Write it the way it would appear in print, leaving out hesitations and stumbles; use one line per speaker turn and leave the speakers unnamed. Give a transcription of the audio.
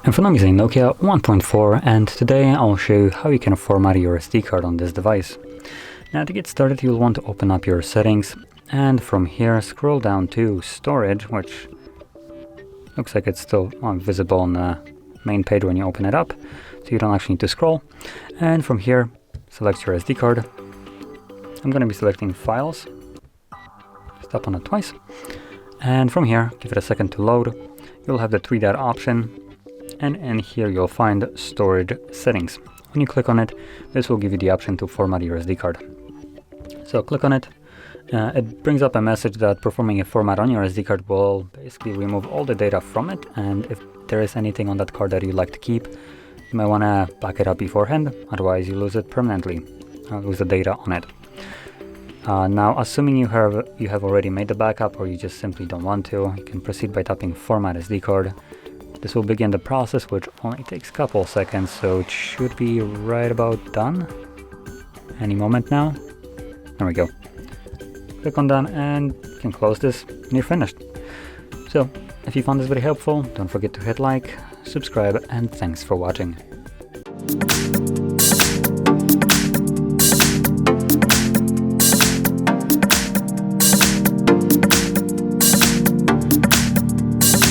And I'm using Nokia 1.4, and today I'll show you how you can format your SD card on this device. Now to get started, you'll want to open up your settings, and from here scroll down to storage, which looks like it's still visible on the main page when you open it up, so you don't actually need to scroll. And from here select your SD card. I'm going to be selecting files, tap on it twice, and from here give it a second to load. You'll have the 3-dot option, and in here you'll find storage settings. When you click on it, this will give you the option to format your SD card. So click on it. It brings up a message that performing a format on your SD card will basically remove all the data from it, and if there is anything on that card that you'd like to keep, you might want to back it up beforehand, otherwise you lose it permanently, lose the data on it. Now, assuming you have already made the backup, or you just simply don't want to, you can proceed by tapping Format SD card. This will begin the process, which only takes a couple seconds, so it should be right about done any moment now. There we go. Click on done and you can close this and you're finished. So, if you found this very helpful, don't forget to hit like, subscribe, and thanks for watching.